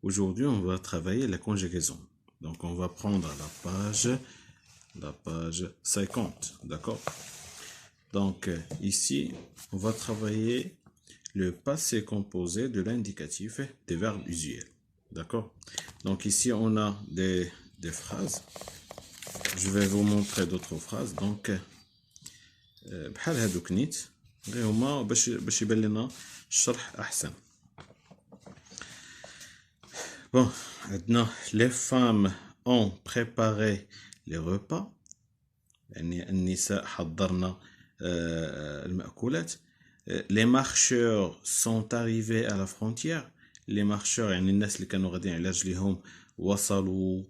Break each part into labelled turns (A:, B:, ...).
A: Aujourd'hui, on va travailler la conjugaison. Donc, on va prendre la page 50, d'accord? Donc, ici, on va travailler le passé composé de l'indicatif des verbes usuels, d'accord? Donc, ici, on a des phrases. Je vais vous montrer d'autres phrases. Donc, بحال هادوك نيت غير هما باش يبان لنا الشرح احسن. Bon, maintenant, les femmes ont préparé les repas. يعني النساء حضرنا المأكولات. Les marcheurs sont arrivés à la frontière. Les marcheurs يعني الناس اللي كانوا غاديين على رجليهم وصلوا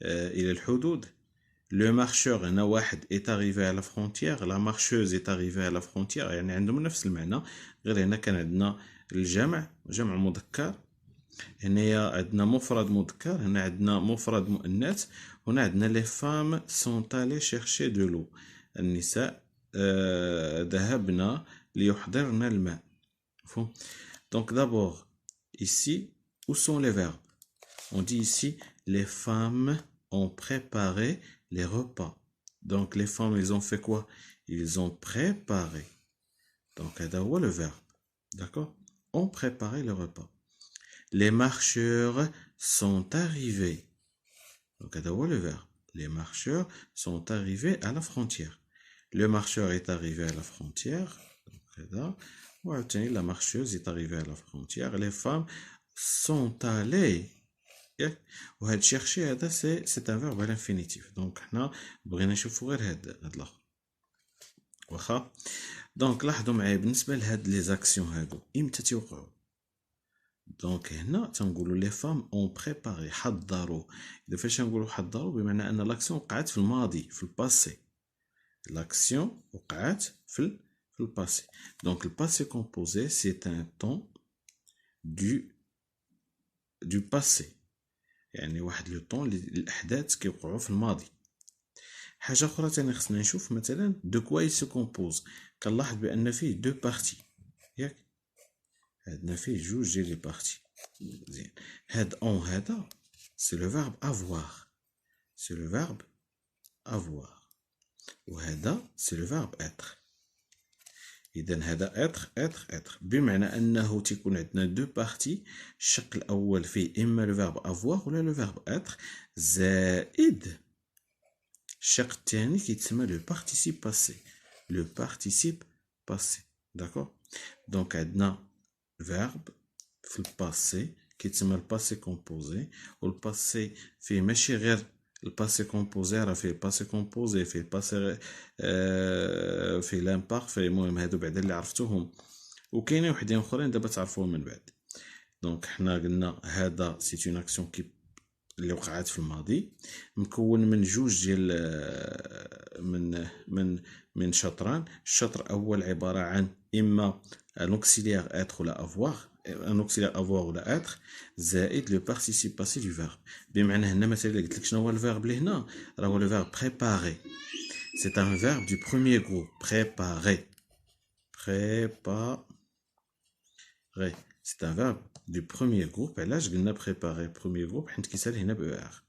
A: إلى الحدود. Le marcheur هنا واحد est arrivé à la frontière. La marcheuse est arrivée à la frontière. يعني عندهم نفس المعنى غير هنا كان عندنا الجمع جمع مذكر. هنا عندنا مفرد مذكر هنا عندنا مفرد مؤنث هنا عندنا les femmes sont allées chercher de l'eau. النساء ذهبنا ليحضرن الماء. Donc d'abord ici où sont les verbes? On dit ici les femmes ont préparé les repas. Donc les femmes ils ont fait quoi? Ils ont préparé. Donc هذا هو le verbe. D'accord? Ont préparé le repas. Les marcheurs sont arrivés. Donc, هذا هو le verbe. Les marcheurs sont arrivés à la frontière. Le marcheur est arrivé à la frontière. Donc, هذا. وعاوتاني la marcheuse est arrivée à la frontière. Les femmes sont allées. وهاد chercher هذا c'est un verbe à l'infinitif. Donc, حنا بغينا نشوفو غير هاد الآخر. واخا. Donc, لاحظوا معايا بالنسبة لهاد لي زاكسيون هادو إمتى تيوقعو؟ دونك هنا تنقولوا لي فام اون بريباري حضروا. اذا فاش نقولوا حضروا بمعنى ان لاكسيون وقعت في الماضي في الباسي. لاكسيون وقعت في الباسي. دونك الباسي كومبوزي سي ان طون دو باسي يعني واحد لو طون الاحداث كيوقعوا في الماضي. حاجه اخرى ثاني خصنا نشوف مثلا دو كوا يل سو كومبوز. كنلاحظ بان فيه دو بارتي ياك عندنا فيه جوج ديال لي بارتي. مزيان هاد اون هذا سي لو فيرب افوار سي لو فيرب افوار وهذا سي لو فيرب اتر. اذا هذا اتر بمعنى انه تيكون عندنا دو بارتي. الشق الاول فيه اما لو فيرب افوار ولا لو فيرب اتر زائد الشق الثاني كيتسمى لو بارتيسيب باسي لو بارتيسيب باسي. داكور دونك عندنا verbe في الباسي كيتسمى الباسي كومبوزي. والباسي فيه ماشي غير الباسي كومبوزي راه فيه الباسي كومبوزي فيه الباسي فيه لامبارفي. المهم هادو بعدا اللي عرفتوهم وكاينين وحدين اخرين دابا تعرفوهم من بعد. دونك حنا قلنا هذا سي اون اكسيون اللي وقعت في الماضي مكون من جوج ديال من شطران. الشطر الاول عباره عن اما لوكسيليير اتر ولا افوار لوكسيليير افوار ولا اتر زائد لو بارتيسيب باسي دو فيرب. بمعنى هنا مثلا قلت لك شنو هو الفيرب اللي هنا راه هو لو فيرب بريباري. سي ان فيرب دو بروميير جروب بريباري سي ان فيرب دو بروميير جروب. علاش قلنا بريباري بروميير جروب؟ حيت كيسال هنا ب ار.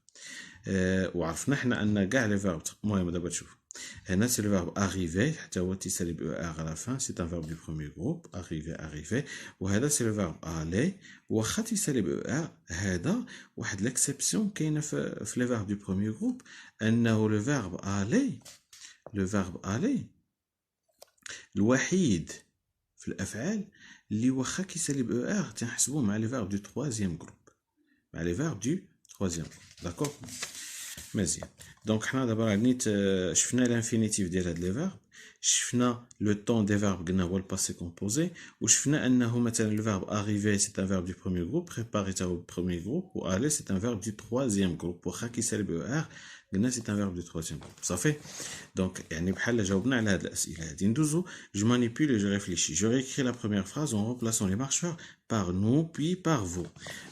A: وعرفنا حنا ان كاع لي فيرب المهم دابا تشوف هنا سي لو فيرب arriver حتى هو تيسالي ب ار على فان. سي ان فيرب دو بروميير جروب arriver وهذا سي لو فيرب aller واخا تيسالي ب ار. هذا واحد ليكسيبسيون كاينه في لي فيرب دو بروميير جروب انه لو فيرب aller الوحيد في الافعال اللي واخا كيسالي ب ار تنحسبوه مع لي فيرب دو تروازيام جروب مع لي فيرب دو تروازيام جروب. داكور مزيان. دونك حنا دابا نيت شفنا لانفينيتيف ديال هاد لي فيرب شفنا لو طون دي فيرب قلنا هو الباسي كومبوزي وشفنا انه مثلا لو فيرب arriver سي ان فيرب دو بروميير جروب بريباري تا هو بروميير جروب و aller سي ان فيرب دو تروازيام جروب واخا كيسالي ب ار قلنا سي ان فيرب دو تروازيام جروب. صافي دونك يعني بحال جاوبنا على هاد الاسئله هادي. ندوزو جو مانيبيول جو ريفليشي. جو ريكري لا بروميير فراز اون رومبلاسون لي مارشور بار نو بي بار فو.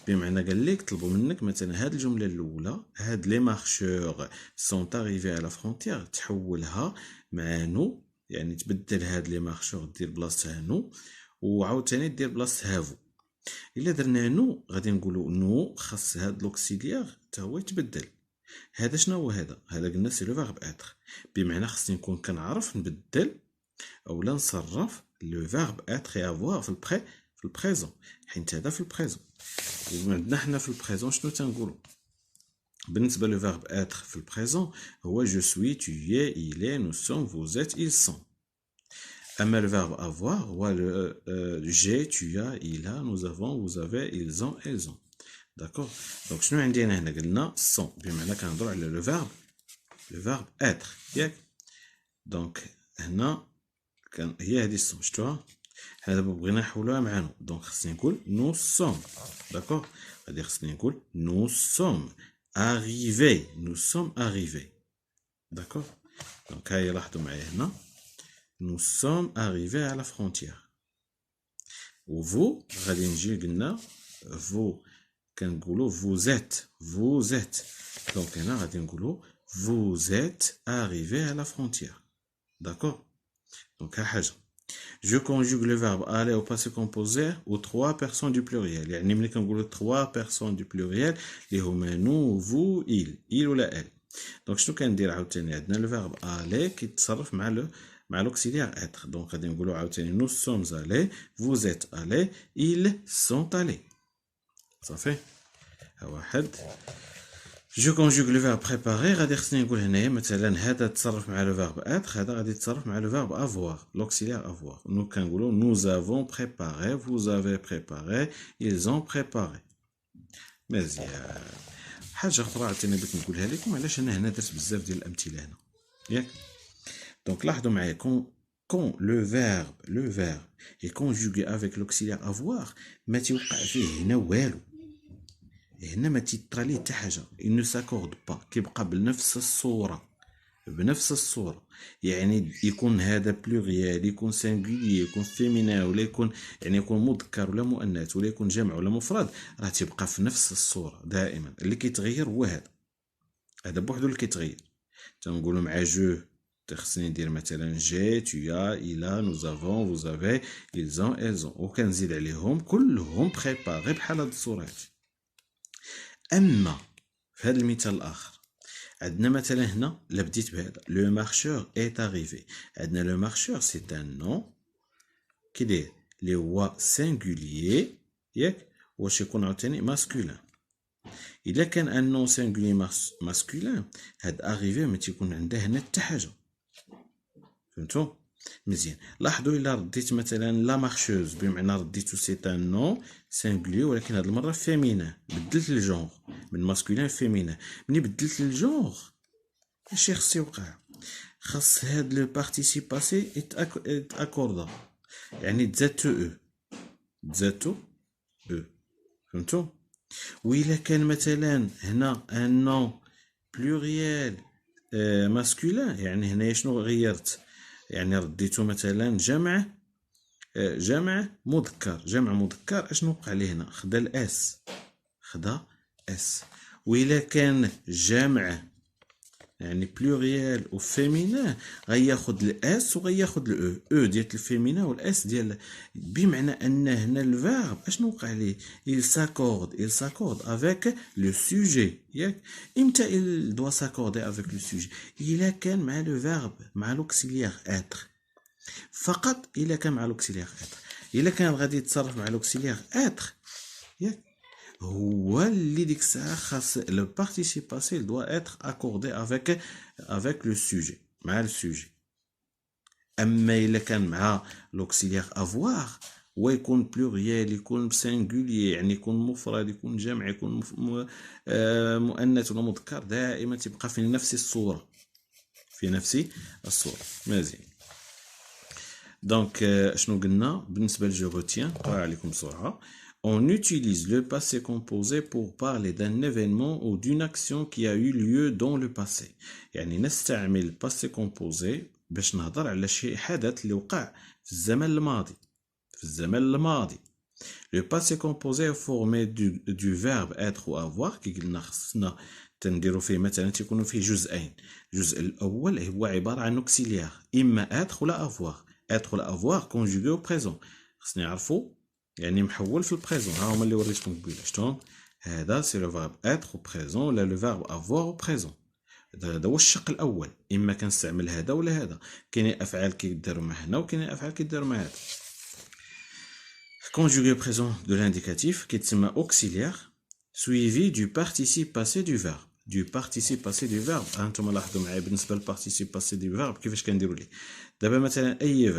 A: بمعنى قال لك طلبوا منك مثلا هاد الجمله الاولى هاد لي مارشور سون arrivés à la frontière تحولها مع نو يعني تبدل هاد لي مارشور دير بلاصتها نو وعاوتاني دير بلاصتها فو. الا درنا نو غادي نقولوا نو خاص هاد لوكسيليير حتى هو يتبدل. هذا شنو هو؟ هذا قلنا سي لو فيرب اتر، بمعنى خصني نكون كنعرف نبدل اولا نصرف لو فيرب اتر اي افوار في البريزون، حيت هذا في البريزون. عندنا حنا في البريزون شنو تنقولوا؟ بالنسبه لو فيرب اتر في البريزون هو جو سوي، tu es, il est, nous sommes, vous êtes, ils sont. اما le verbe avoir هو j'ai, tu as, il a, nous avons, vous avez, ils ont, elles ont. داكوغ. دونك شنو عندنا هنا؟ قلنا سون، بمعنى كنهضروا على لو فيرب اتر ياك. دونك هنا هي هذه السون شفتوها. حنا دابا بغينا نحولوها مع نو، دونك خصني نقول نو سوم. داكوغ. غادي خصني نقول نو سوم arrivés، nous sommes arrivés. D'accord. Donc هاي لاحظوا معايا هنا nous sommes arrivés à la frontière. و vous غادي نجي قلنا vous كنقولوا vous êtes. donc هنا غادي نقولوا vous êtes arrivés à la frontière. D'accord. donc ها حاجه. Je conjugue le verbe aller au passé composé aux trois personnes du pluriel. يعني ملي كنقولوا trois personnes du pluriel اللي هما nous, vous, il ولا elle. دونك شنو كندير عاوتاني؟ عندنا لو فيرب aller كيتصرف مع l'auxiliaire être. دونك غادي نقولوا عاوتاني nous sommes allés, vous êtes allés, ils sont allés. صافي. ها واحد. جو كونجوغ لو فيرب بريباري، غادي خصني نقول هنايا مثلا هذا تصرف مع لو فيرب اتر، هذا غادي يتصرف مع لو فيرب افوار، لوكسيليير افوار. نو كنقولوا نوز افون بريباري، فوز افي بريباري، ils ont préparé. مزيان. حاجه اخرى عاوتاني بغيت نقولها لكم، علاش انا هنا درت بزاف ديال الامثله هنا ياك. دونك لاحظوا معايا كون لو فيرب est conjugué avec l'auxiliaire avoir ما تيوقع فيه هنا والو، هنا ما تيطرى ليه حتى حاجه. il ne s'accorde pas، كيبقى بنفس الصوره. يعني يكون هذا بلوريال، يكون سينغولي، يكون فيمينا، ولا يكون يعني يكون مذكر ولا مؤنث، ولا يكون جمع ولا مفرد، راه تيبقى في نفس الصوره دائما. اللي كيتغير هو هذا بوحدو اللي كيتغير. تنقولوا مع جو خصني ندير مثلا جي، tu as, il a, nous avons, vous avez, ils ont, elles ont، وكنزيد عليهم كلهم بريباري بحال هاد الصوره هادي. اما في هذا المثال الاخر عندنا مثلا هنا لا بديت بهذا لو مارشور ايت اريفي، عندنا لو مارشور سي ان نون كيداير اللي هو سينغوليي ياك، واش يكون عاوتاني ماسكولين. الا كان ان نون سينغوليي ماسكولين هاد اريفي ما تيكون عندها هنا حتى حاجه. فهمتوا مزيان؟ لاحظوا الا رديت مثلا لا مارشوز بمعنى رديتو سي ان نون سينغولي، ولكن هاد المره فيمينا، بدلت الجونغ من ماسكولين فيمينا. ملي بدلت الجونغ اش خص يوقع؟ خاص هاد لو بارتيسيب باسي اتاكوردا، يعني تزاتو او. فهمتوا؟ وإلا كان مثلا هنا ان نون بلوريال ماسكولين، يعني هنا شنو غيرت؟ يعني رديتو مثلا جمع مذكر، اشنو وقع ليه هنا؟ خدا اس. وإلا كان جمع يعني بلوريال وفيمينا غياخد الاس وغياخد الاو ديال الفيمينا والاس ديال، بمعنى ان هنا الفيرب اشنو وقع ليه؟ il s'accorde avec le sujet ياك. امتى il doit s'accorder avec le sujet؟ الا كان مع لو فيرب مع لوكسيليير être، فقط الا كان مع لوكسيليير être. الا كان غادي يتصرف مع لوكسيليير être ياك، هو اللي ديك الساعه خاص لو بارتيسيب باسي doit être accordé avec le sujet، مع السوجي. اما الا كان مع لوكسيليير افوار ويكون بلوريال، يكون سينغولي، يعني يكون مفرد، يكون جمع، يكون مؤنث ولا مذكر، دائما تبقى في نفس الصوره. مزيان. دونك شنو قلنا بالنسبه لجو روتيان؟ نقرا عليكم بسرعه. On utilise le passé composé pour parler d'un événement ou d'une action qui a eu lieu dans le passé. يعني نستعمل passé composé باش نهضر على شي حدث اللي وقع في الزمن الماضي. Le passé composé est formé du verbe être ou avoir كي قلنا خصنا تنديرو فيه مثلا تيكونوا فيه جزئين. الجزء الاول هو عباره عن auxiliaire، اما être ولا avoir. être ولا avoir conjugué au présent. خصني نعرفوا يعني محول في البريزون. ها هما اللي وريتكم قبيله شفتهم. هذا سي لو فيرب اتر او بريزون ولا لو فيرب افوار او بريزون. هذا هو الشق الاول. اما كنستعمل هذا ولا هذا. كاينين افعال كيداروا مع هنا وكاينين افعال كيداروا مع هذا. conjugué présent de l'indicatif كيتسمى auxiliaire suivi du participe passé du verbe. du participe passé du verbe. هانتوما لاحظوا معايا بالنسبه للبارتيسيب باسي دو فيرب كيفاش كنديروا ليه. دابا مثلا اي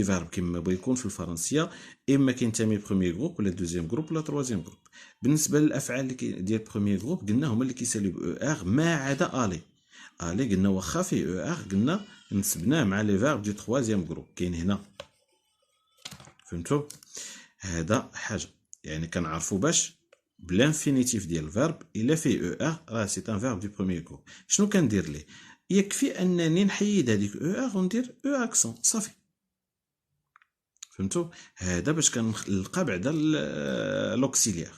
A: فيرب كما بغى يكون في الفرنسيه اما كينتمي بروميير جروب ولا دوزيام جروب ولا تروازيام جروب. بالنسبه للافعال اللي ديال بروميير جروب قلنا هما اللي كيساليو ب او ار ما عدا الي. الي قلنا واخا فيه او ار قلنا نسبناه مع لي فيرب دو تروازيام جروب كاين هنا. فهمتوا؟ هذا حاجه يعني كنعرفوا باش بلانفينيتيف ديال الفيرب الا فيه او ار راه سي ان فيرب دو بروميير جروب. شنو كندير ليه؟ يكفي انني نحيد هذيك او ار وندير او اكسون صافي. فهمتوا؟ هذا باش كنلقى بعدا لوكسيليير.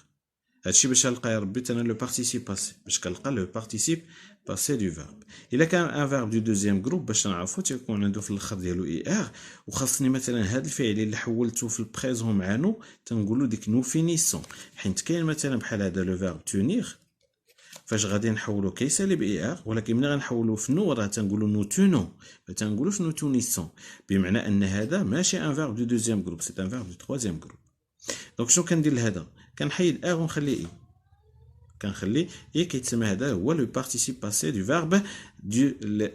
A: هادشي باش نلقى يا ربي انا لو بارتيسيب باسي باش كنلقى لو بارتيسيب باسي دو فيرب. الا كان ان فيرب دو دوزيام جروب باش نعرفو تيكون عنده في الاخر ديالو اي ار وخاصني مثلا هاد الفعل اللي حولته في البريزون مع نو تنقولوا ديك نو فينيسون. حيت كاين مثلا بحال هذا لو فيرب تونير فاش غادي نحولو كيسالي باي ار ولكن ملي غنحولو في نو راه تنقولوا نو تونون ما تنقولوش نو تونيسون بمعنى ان هذا ماشي ان فيرب دو دوزيام جروب سي ان فيرب دو تروازيام جروب. دونك شنو كندير لهذا كنحيد ار ونخلي اي كنخلي اي كيتسمى هذا هو لو بارتيسيب باسي دو فيرب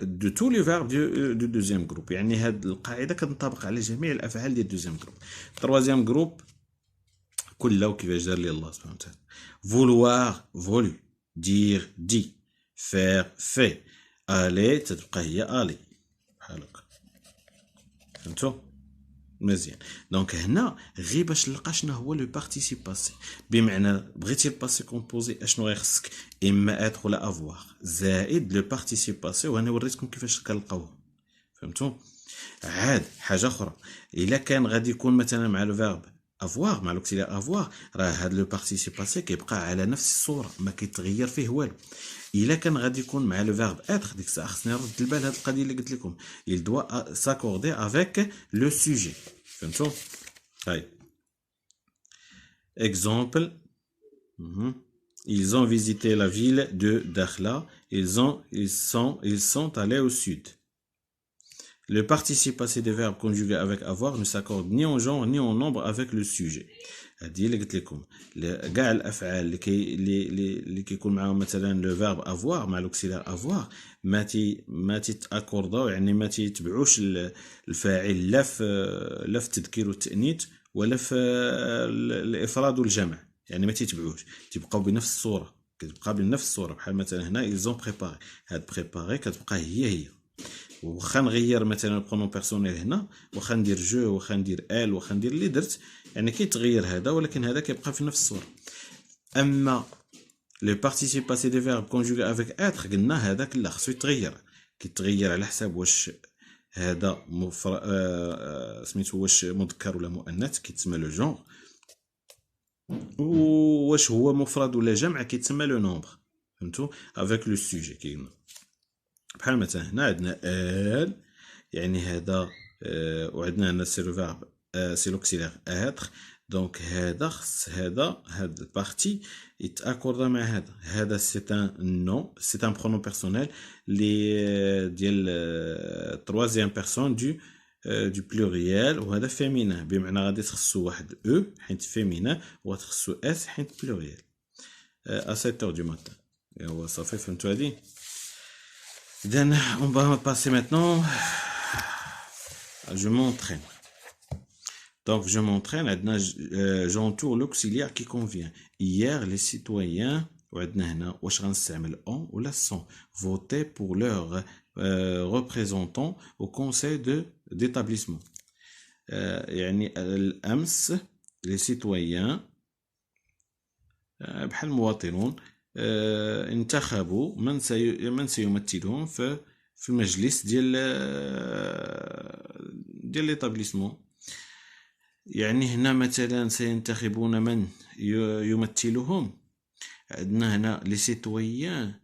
A: دو تو لي فيرب دو دوزيام جروب. يعني هاد القاعده كتنطبق على جميع الافعال ديال دوزيام جروب. تروازيام جروب كله كيفاش دار لي الله سبحانه وتعالى. فولوار فولو دير دي فير في الي تتبقى هي الي بحال هكا. فهمتوا؟ مزيان. دونك هنا غير باش نلقى شنو هو لو بارتيسيب باسي بمعنى بغيتي الباسي كومبوزي اشنو غيخصك اما اتر ولا افوار زائد لو بارتيسيب باسي وانا وريتكم كيفاش كنلقاوه. فهمتوا؟ عاد حاجه اخرى الا كان غادي يكون مثلا مع لو فيرب افوار مع لوكسيلير افوار راه هاد لو بارتيسيب باسي كيبقى على نفس الصوره ما كيتغير فيه والو. الا كان غادي يكون مع لو فيرب اتر ديك الساعه خصني نرد البال هاد القضيه اللي قلت لكم il doit s'accorder avec le sujet. فهمتوا؟ هاي exemple. Ils ont visité la ville de Dakhla. Ils sont allés au sud. Le participe passé des verbes conjugués avec avoir ne s'accorde ni en genre ni en nombre avec le sujet. هذه اللي قلت لكم كاع الافعال اللي كيكون معاهم مثلا لو فيرب افوار مع لوكسيلير افوار ما تيتاكورداو يعني ما تيتبعوش الفاعل لا في التذكير والتانيث ولا في الافراد والجمع. يعني ما تيتبعوش تيبقاو بنفس الصوره كتبقى بنفس الصوره. بحال مثلا هنا ils ont préparé هاد بريباري كتبقى هي وخا نغير مثلا البرونون بيرسونيل هنا واخا ندير جو واخا ندير ال واخا ندير اللي درت يعني كيتغير هذا ولكن هذا كيبقى في نفس الصوره. اما لو بارتيسيب باسي دي فيرب كونجوغي افيك اتر قلنا هذاك لا خصو يتغير كيتغير على حساب واش هذا سميتو واش مذكر ولا مؤنث كيتسمى لو جونغ واش هو مفرد ولا جمع كيتسمى لو نومبر. فهمتوا؟ افيك لو سوجي كيما بحال مثلا هنا عندنا ال يعني هذا وعندنا هنا سي لو فيرب سي لوكسيلير اتر. دونك هذا خص هاد البارتي يتاكوردا مع هذا سي ان نو سي ان برونون بيرسونيل لي ديال تروازيام بيرسون دو بلوريال وهذا فيمينان بمعنى غادي تخصو واحد او حيت فيمينان وتخصو اس حيت بلوريال. ا 7h du matin. ايوا صافي فهمتوا هادي. Then on va passer maintenant. Je m'entraîne. Donc je m'entraîne. J'entoure l'auxiliaire qui convient. Hier, les citoyens وعندنا هنا واش غنستعمل on ولا sont voté pour leur représentant au conseil d'établissement. يعني الأمس les citoyens بحال المواطنون انتخبوا من سيمثلهم في المجلس ديال ليطابليسمون. يعني هنا مثلا سينتخبون من يمثلهم. عندنا هنا لي سيتويان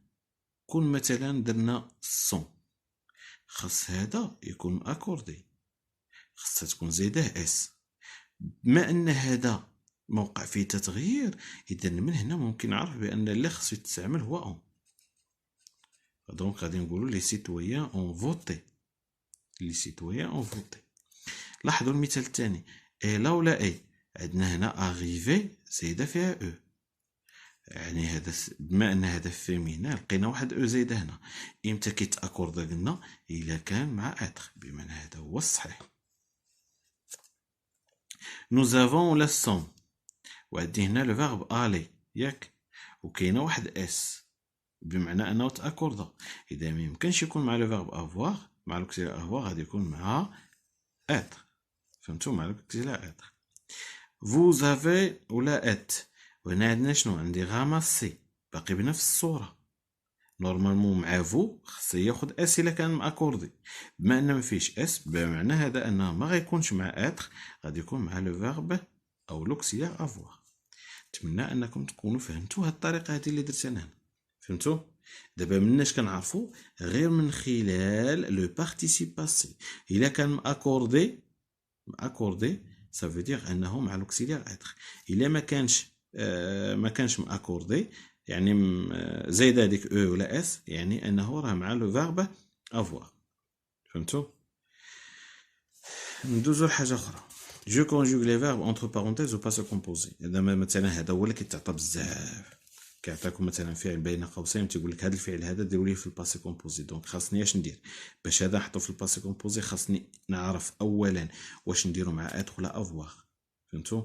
A: كون مثلا درنا صون خاص هذا يكون اكوردي خاصها تكون زايده اس بما ان هذا موقع فيه تتغيير، اذا من هنا ممكن نعرف بان اللي خصو يتستعمل هو اون. دونك غادي نقولوا لي سيتويان اون فوتي، لي سيتويان اون فوتي. لاحظوا المثال الثاني، اي لا ولا اي، عندنا هنا اغيفي زايده فيها او، يعني هذا بما ان هذا فيمينا لقينا واحد او زايده هنا. امتى كيتاكوردا؟ قلنا الا كان مع اتر، بمعنى هذا هو الصحيح. nous avons la somme، وعندي هنا لو فيرب الي ياك، وكاينه واحد اس بمعنى انه تاكوردا، اذا ما يمكنش يكون مع لو فيرب افوار، مع لوكسيلار افوار غادي يكون مع اتر. فهمتوا؟ مع لوكسيلار اتر. vous avez ولا ات، وهنا عندنا شنو؟ عندي غاماسي باقي بنفس الصوره. نورمالمون مع فو خص ياخد اس الا كان ماكوردي، بما ان ما فيش اس بمعنى هذا انه ما غيكونش مع اتر، غادي يكون مع لو فيرب او لوكسيلار افوار. نتمنى انكم تكونوا فهمتوا هاد الطريقه هذه اللي درت انا. فهمتوا؟ دابا مناش كنعرفوا؟ غير من خلال لو بارتيسيب باسي. الا كان ماكوردي ça veut dire انه مع لوكسيلار اتر. الا ما كانش ماكوردي، يعني زايده هذيك او ولا اس، يعني انه راه مع لو فيرب افوار. فهمتوا؟ ندوزو لحاجه اخرى، جو كونجوغ لي فيرب اونتر بارونتيز و باسو كومبوزي. اذا مثلا هذا هو اللي كيتعطى بزاف، كيعطيكم مثلا فعل بين قوسين تيقول لك هذا الفعل هذا ديروا ليه في الباسي كومبوزي. دونك خاصني اش ندير باش هذا نحطو في الباسي كومبوزي؟ خاصني نعرف اولا واش نديرو مع اتر ولا افوار. فهمتوا؟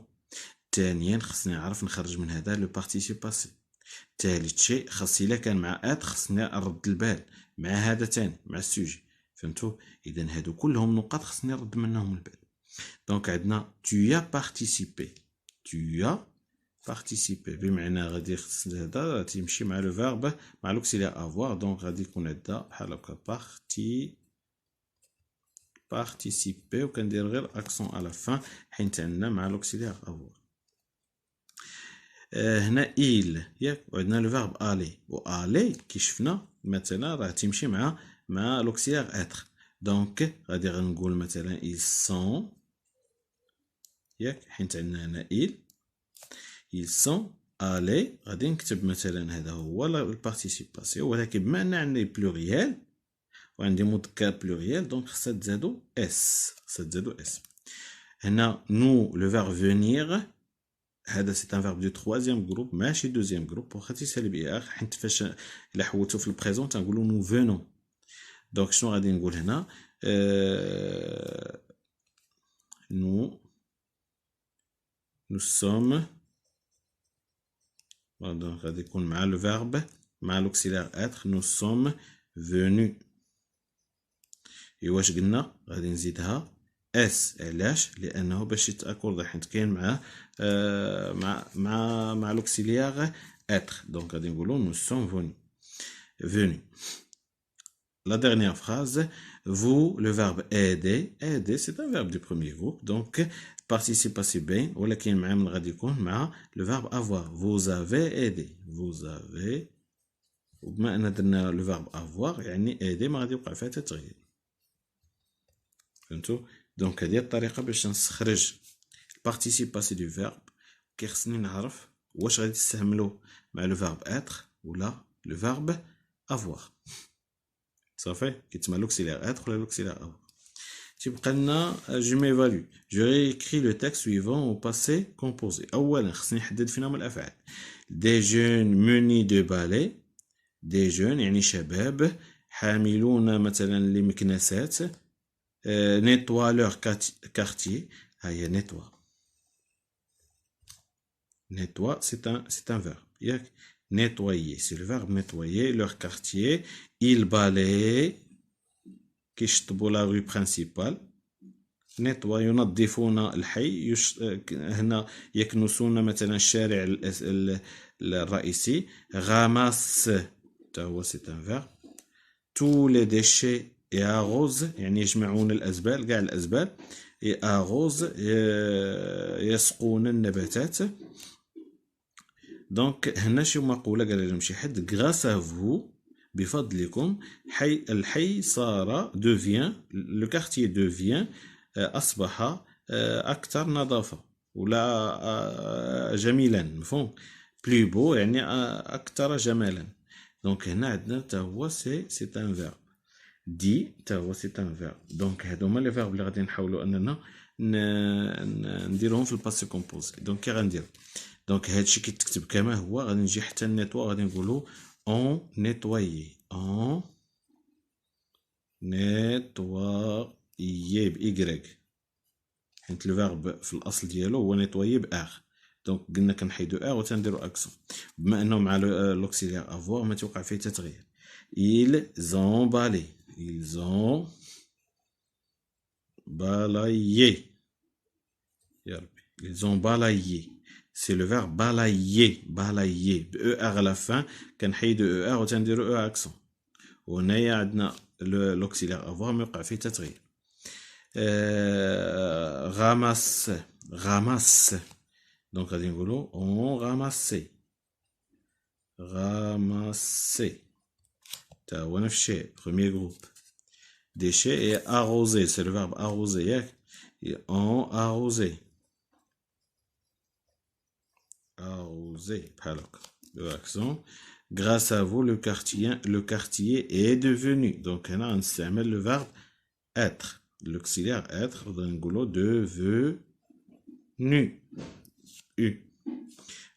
A: ثانيا خاصني نعرف نخرج من هذا لو بارتيسيب باسي. ثالث شيء خاص الا كان مع اتر خاصني نرد البال مع هذا ثاني مع السوجي. فهمتوا؟ اذا هادو كلهم نقاط خاصني نرد منهم البال. دونك عندنا tu as participé، tu as participé بمعنى غادي خص هذا تيمشي مع لو فيرب مع لوكسيلار افوار. دونك غادي يكون عندنا بحال هكا participer، وكندير غير اكسون على فان حيت عندنا مع لوكسيلار افوار. هنا إيل ياك، وعندنا لو فيرب الي، و الي كي شفنا مثلا راه تيمشي مع لوكسيلار اتر. دونك غادي غنقول مثلا ils sont ياك، حيت عندنا هنا إيل، ils sont allés. غادي نكتب مثلا هذا هو البارتيسيب باسي، ولكن بما ان عندي بلوريال وعندي مذكر بلوريال دونك خصها تزادو اس، هنا نو لو فيرب فونيغ، هذا سي ان فيرب دو تروازيام جروب ماشي دوزيام جروب، واخا تيسالي بي اخ، حيت فاش الا حولتو في البريزون تنقولو نو فونون. دونك شنو غادي نقول هنا؟ نو سوم، دونك غادي يكون مع لو فيرب مع لوكسيلار اتر، نو سوم فونو. واش قلنا؟ غادي نزيدها اس، علاش؟ لانه باش يتاكورد حيت كاين مع لوكسيليار اتر. دونك غادي نقولوا نو سون فوني. La dernière phrase, vous, le verbe aider, c'est un verbe du premier groupe, donc participe passé bien, ولكن مع من غادي يكون مع le verbe avoir. Vous avez aidé, vous avez، وبما ان درنا le verbe avoir يعني aider ما غادي يوقع فيها تغيير. فهمتوا؟ دونك هذه الطريقه باش نستخرج البارتيسيب باسي دو فيرب. كيخصني نعرف واش غادي تستعملو مع لو فيرب اتر ولا لو فيرب افوار. صافي كيتسمى لوكسيلار اتر ولا لوكسيلار افوار. تيبقى لنا جو ميفالو، جو ريكري لو تيكست سويفون او باسي كومبوزي. اولا خصني نحدد فين هما الافعال. دي جون موني دو بالي، دي جون يعني شباب حاملون مثلا لمكنسات. nettoie leur quartier. هي nettoie c'est un verbe ياك. nettoyer c'est le verbe nettoyer leur quartier. ils balaient كيشطبوا la rue principale. nettoie ينظفون الحي، هنا يكنسون مثلا الشارع الرئيسي. ramasse تا هو c'est un verbe. tous les déchets ياغوز يعني يجمعون الأزبال، كاع الأزبال. ياغوز يسقون النباتات. دونك هنا شي مقولة قال لهم شي حد غراس افو، بفضلكم الحي صار دوفيان، لو كارتيي دوفيان أصبح اكثر نظافه ولا جميلا، مفهوم؟ بلو بو يعني اكثر جمالا. دونك هنا عندنا حتى هو سي ان فيرب. دي حتى هو سي ان فيرب. دونك هادو هما لي فيرب اللي غادي نحاولوا اننا نديروهم في الباسي كومبوزي. دونك كي غنديرو، دونك هادشي كيتكتب كما هو. غادي نجي حتى النيتوا، غادي نقولوا اون نيتوايي، اون نيتوايي بإيكغيك، حيت لو فيرب في الاصل ديالو هو نيتوايي باغ. دونك قلنا كنحيدو اغ و تنديرو اكسون، بما انه مع لوكسيليير افوار ما توقع فيه تتغيير. ils ont balayé، ils ont balayé، يا ربي، ils ont balayé، c'est le verbe balayer، balayer ب ER à la fin، كنحيدو ER و تنديرو E accent. وهنايا عندنا l'auxiliaire avoir ما يوقع فيه تتغيير. ramasse، ramasse، donc غادي نقولو on ramassait، ramasser تا هو نفس الشيء، premier groupe. déchet et arroser، c'est le verbe arroser ياك، on arrosé، arrosé بحال هكا l'accent. grâce à vous le quartier est devenu. donc هنا غنستعمل le verbe être، l'auxiliaire être، غادي نقولو devenu.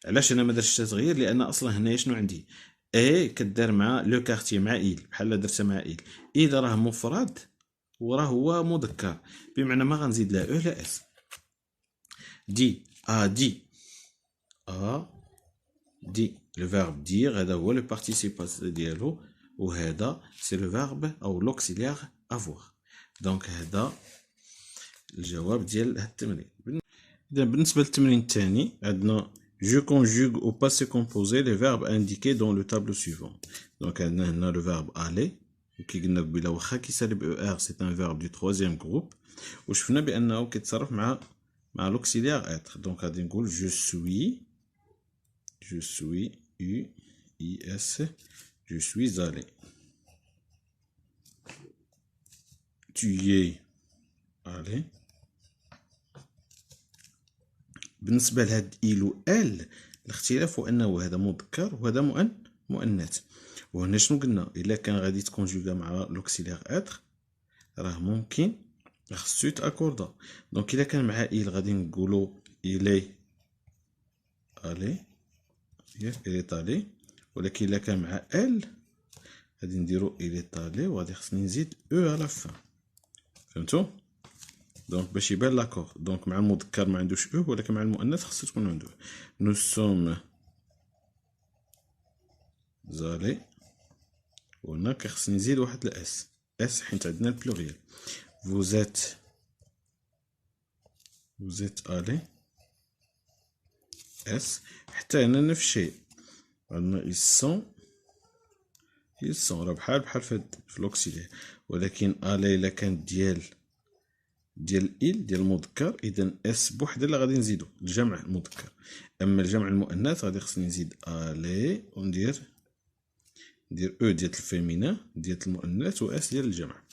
A: علاش انا ما درتش تغيير؟ لان اصلا هنايا شنو عندي؟ اي كدار مع لو كارتي، مع ايل، بحال درتها مع ايل. ايل راه مفرد وراه هو مذكر، بمعنى ما غنزيد لا او لا اس. دي دي دي لو فيرب دير، هذا هو لو بارتيسيباس ديالو، وهذا سي لو فيرب او لوكسيليير افوار. دونك هذا الجواب ديال هاد التمرين. اذا بالنسبه للتمرين الثاني عندنا je conjugue au passé composé les verbes indiqués dans le tableau suivant. donc عندنا هنا le verbe aller، وكي قلنا قبيله واخا كيسالب er c'est un verbe du troisième groupe، وشفنا بانه كيتصرف مع l'auxiliaire être. donc غادي نقول je suis u i s، je suis allé. tu es allé. بالنسبه لهاد إل و ال الاختلاف هو انه هذا مذكر وهذا مؤنث. وهنا شنو قلنا؟ الا كان غادي تكونجوغا مع لوكسيليير اتر راه ممكن خصو يتاكوردا. دونك الا كان مع إل غادي نقولو إلي الي، ياك إلي طالي. ولكن الا كان مع ال غادي نديرو إلي طالي، وغادي خصني نزيد او على فان. فهمتوا؟ دونك باش يبان لاكور. دونك مع المذكر ما عندوش او، ولكن مع المؤنث خصو تكون عنده. نو سوم زالي، وهنا كيخصني نزيد واحد الاس، اس حيت عندنا البلوريال. فوزيت الي، اس. حتى هنا نفس الشيء، عندنا ils sont راه بحال في لوكسيليير. ولكن الي الا كانت ديال إل ديال المذكر، اذا اس بوحدها اللي غادي نزيدو الجمع المذكر. اما الجمع المؤنث غادي خصني نزيد الي وندير او ديال الفيمينا ديال المؤنث و اس ديال الجمع.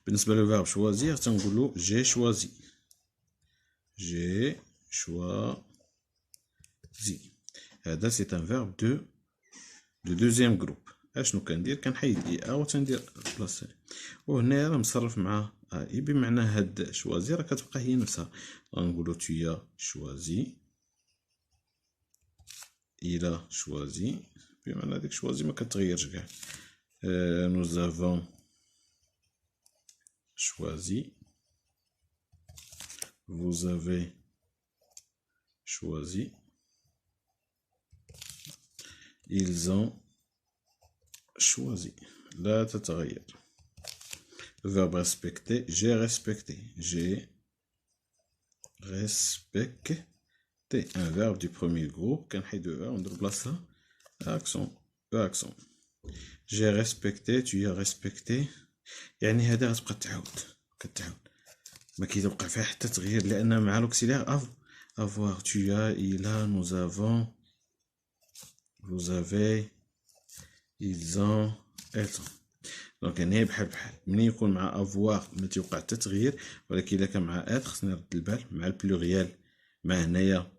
A: بالنسبه للفيرب شوازير تنقولوا جي شوازي، هذا سي ان فيرب دو دوزيام جروب. اشنو كندير؟ كنحيد اي و تندير بلاصه، وهنا راه مصرف مع اي، بمعنى هاد شوازي راه كتبقى هي نفسها. غنقولو tu شوازي، الى شوازي، بمعنى ديك شوازي ما كتغيرش كاع. nous avons choisi، vous avez choisi، ils ont choisi، لا تتغير. le verbe respecter، j'ai respecté، un verbe du premier groupe كنحيدو او وندير بلاصتها accent. j'ai respecté، tu as respecté، يعني هذا غتبقى كتعاود ما كيتوقع فيها حتى تغيير، لان مع لوكسيليير avoir. tu as، il a، nous avons، vous avez، ils ont، elles ont. دونك يعني هي بحال بحال ملي يكون مع افواغ ما تيوقع حتى تغيير، ولكن الا كان مع ات خصني نرد البال مع البلوريال. مع هنايا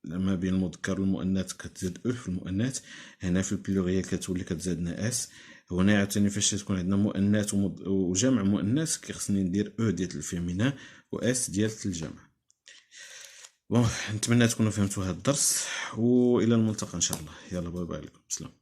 A: ما بين المذكر والمؤنث كتزاد او في المؤنث، هنا في البلوريال كتولي كتزادنا اس. هنا عاوتاني فاش تكون عندنا مؤنث وجمع مؤنث كيخصني ندير او ديال الفيمينا و اس ديال الجمع. بون نتمنى تكونوا فهمتوا هذا الدرس، والى الملتقى ان شاء الله. يلا باي باي لكم، سلام.